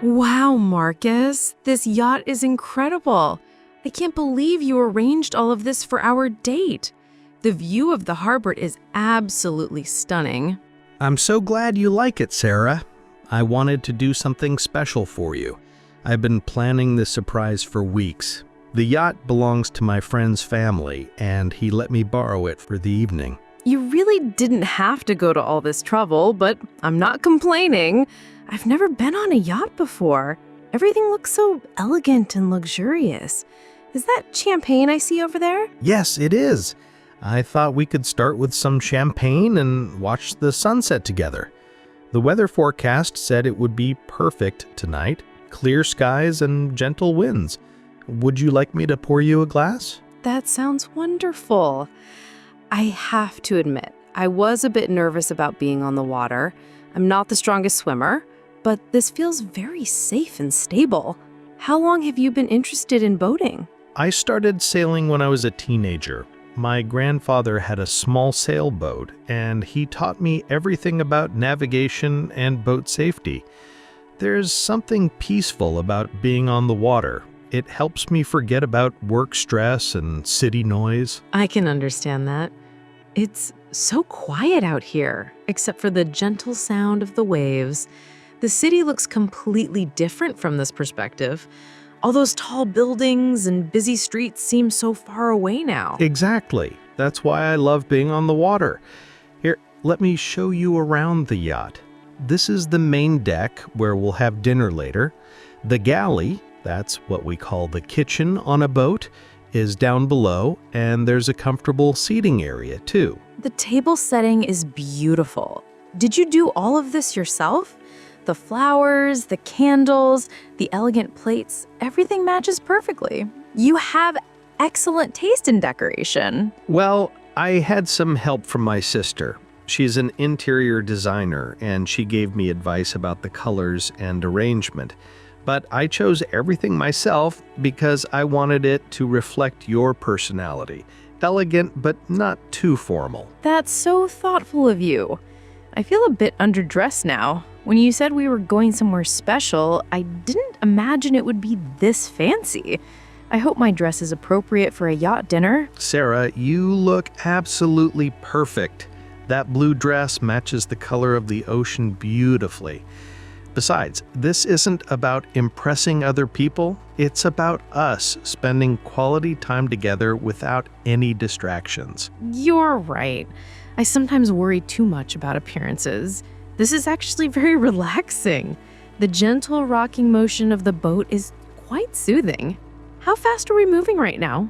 Wow, Marcus, this yacht is incredible. I can't believe you arranged all of this for our date. The view of the harbor is absolutely stunning. I'm so glad you like it, Sarah. I wanted to do something special for you. I've been planning this surprise for weeks. The yacht belongs to my friend's family, and he let me borrow it for the evening. You really didn't have to go to all this trouble, but I'm not complaining. I've never been on a yacht before. Everything looks so elegant and luxurious. Is that champagne I see over there? Yes, it is. I thought we could start with some champagne and watch the sunset together. The weather forecast said it would be perfect tonight. Clear skies and gentle winds. Would you like me to pour you a glass? That sounds wonderful. I have to admit, I was a bit nervous about being on the water. I'm not the strongest swimmer, but this feels very safe and stable. How long have you been interested in boating? I started sailing when I was a teenager. My grandfather had a small sailboat, and he taught me everything about navigation and boat safety. There's something peaceful about being on the water. It helps me forget about work stress and city noise. I can understand that. It's so quiet out here, except for the gentle sound of the waves. The city looks completely different from this perspective. All those tall buildings and busy streets seem so far away now. Exactly. That's why I love being on the water. Here, let me show you around the yacht. This is the main deck where we'll have dinner later. The galley, that's what we call the kitchen on a boat, is down below, and there's a comfortable seating area too. The table setting is beautiful. Did you do all of this yourself? The flowers, the candles, the elegant plates, everything matches perfectly. You have excellent taste in decoration. Well, I had some help from my sister. She's an interior designer, and she gave me advice about the colors and arrangement. But I chose everything myself because I wanted it to reflect your personality. Elegant, but not too formal. That's so thoughtful of you. I feel a bit underdressed now. When you said we were going somewhere special, I didn't imagine it would be this fancy. I hope my dress is appropriate for a yacht dinner. Sarah, you look absolutely perfect. That blue dress matches the color of the ocean beautifully. Besides, this isn't about impressing other people. It's about us spending quality time together without any distractions. You're right. I sometimes worry too much about appearances. This is actually very relaxing. The gentle rocking motion of the boat is quite soothing. How fast are we moving right now?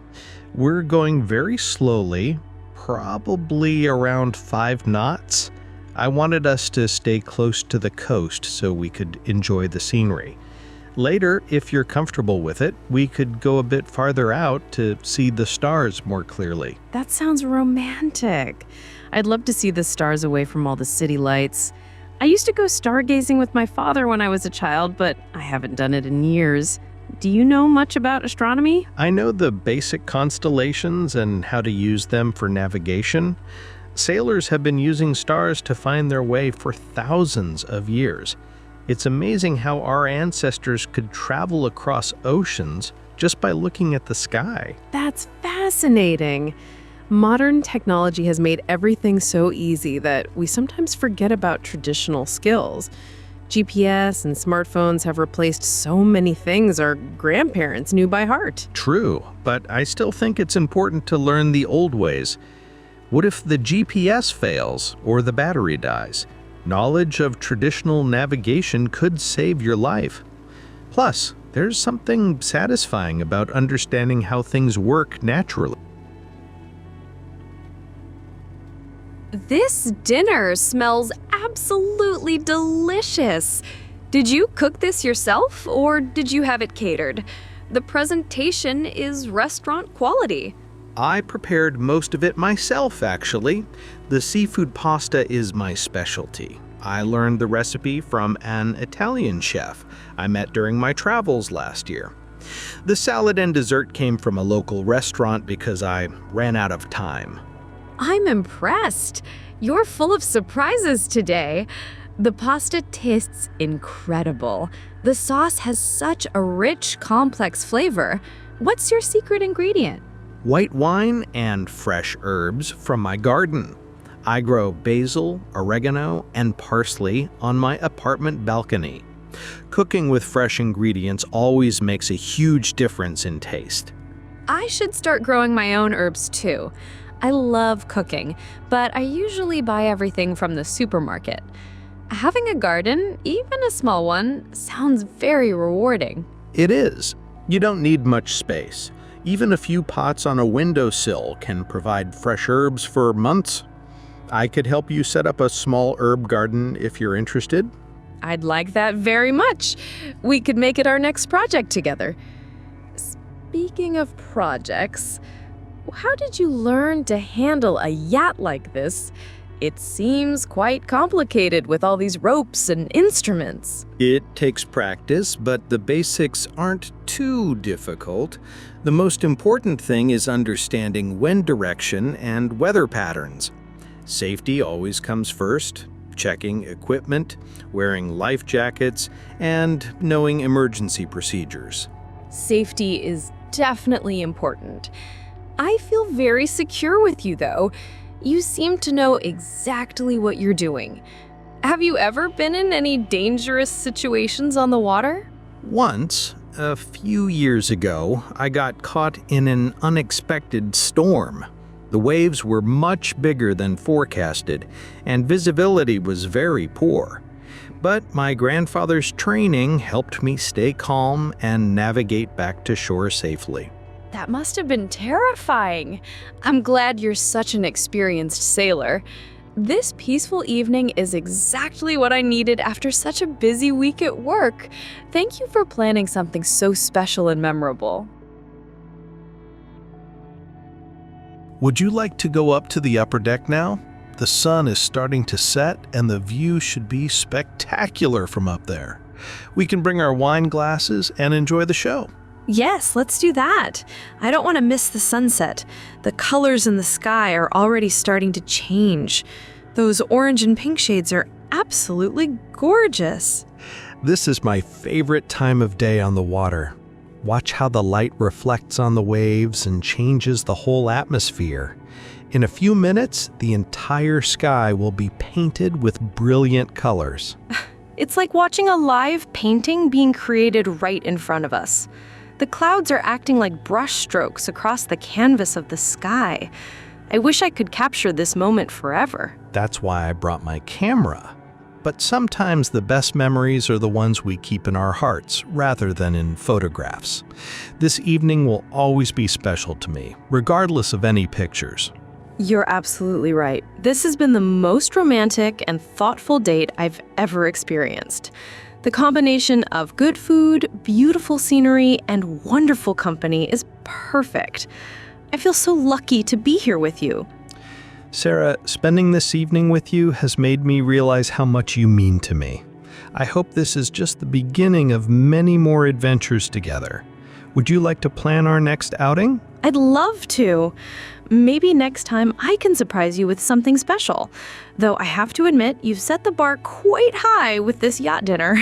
We're going very slowly, probably around 5 knots. I wanted us to stay close to the coast so we could enjoy the scenery. Later, if you're comfortable with it, we could go a bit farther out to see the stars more clearly. That sounds romantic. I'd love to see the stars away from all the city lights. I used to go stargazing with my father when I was a child, but I haven't done it in years. Do you know much about astronomy? I know the basic constellations and how to use them for navigation. Sailors have been using stars to find their way for thousands of years. It's amazing how our ancestors could travel across oceans just by looking at the sky. That's fascinating. Modern technology has made everything so easy that we sometimes forget about traditional skills. GPS and smartphones have replaced so many things our grandparents knew by heart. True, but I still think it's important to learn the old ways. What if the GPS fails or the battery dies? Knowledge of traditional navigation could save your life. Plus, there's something satisfying about understanding how things work naturally. This dinner smells absolutely delicious. Did you cook this yourself or did you have it catered? The presentation is restaurant quality. I prepared most of it myself, actually. The seafood pasta is my specialty. I learned the recipe from an Italian chef I met during my travels last year. The salad and dessert came from a local restaurant because I ran out of time. I'm impressed. You're full of surprises today. The pasta tastes incredible. The sauce has such a rich, complex flavor. What's your secret ingredient? White wine and fresh herbs from my garden. I grow basil, oregano, and parsley on my apartment balcony. Cooking with fresh ingredients always makes a huge difference in taste. I should start growing my own herbs too. I love cooking, but I usually buy everything from the supermarket. Having a garden, even a small one, sounds very rewarding. It is. You don't need much space. Even a few pots on a windowsill can provide fresh herbs for months. I could help you set up a small herb garden if you're interested. I'd like that very much. We could make it our next project together. Speaking of projects, how did you learn to handle a yacht like this? It seems quite complicated with all these ropes and instruments. It takes practice, but the basics aren't too difficult. The most important thing is understanding wind direction and weather patterns. Safety always comes first. Checking equipment, wearing life jackets, and knowing emergency procedures. Safety is definitely important. I feel very secure with you, though. You seem to know exactly what you're doing. Have you ever been in any dangerous situations on the water? Once, a few years ago, I got caught in an unexpected storm. The waves were much bigger than forecasted, and visibility was very poor. But my grandfather's training helped me stay calm and navigate back to shore safely. That must have been terrifying. I'm glad you're such an experienced sailor. This peaceful evening is exactly what I needed after such a busy week at work. Thank you for planning something so special and memorable. Would you like to go up to the upper deck now? The sun is starting to set and the view should be spectacular from up there. We can bring our wine glasses and enjoy the show. Yes, let's do that. I don't want to miss the sunset. The colors in the sky are already starting to change. Those orange and pink shades are absolutely gorgeous. This is my favorite time of day on the water. Watch how the light reflects on the waves and changes the whole atmosphere. In a few minutes, the entire sky will be painted with brilliant colors. It's like watching a live painting being created right in front of us. The clouds are acting like brush strokes across the canvas of the sky. I wish I could capture this moment forever. That's why I brought my camera. But sometimes the best memories are the ones we keep in our hearts rather than in photographs. This evening will always be special to me, regardless of any pictures. You're absolutely right. This has been the most romantic and thoughtful date I've ever experienced. The combination of good food, beautiful scenery, and wonderful company is perfect. I feel so lucky to be here with you. Sarah, spending this evening with you has made me realize how much you mean to me. I hope this is just the beginning of many more adventures together. Would you like to plan our next outing? I'd love to. Maybe next time I can surprise you with something special. Though I have to admit, you've set the bar quite high with this yacht dinner.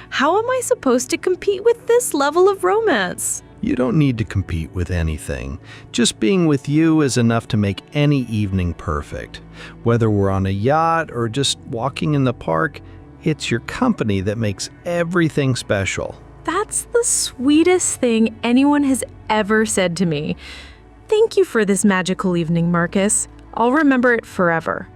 How am I supposed to compete with this level of romance? You don't need to compete with anything. Just being with you is enough to make any evening perfect. Whether we're on a yacht or just walking in the park, it's your company that makes everything special. That's the sweetest thing anyone has ever said to me. Thank you for this magical evening, Marcus. I'll remember it forever.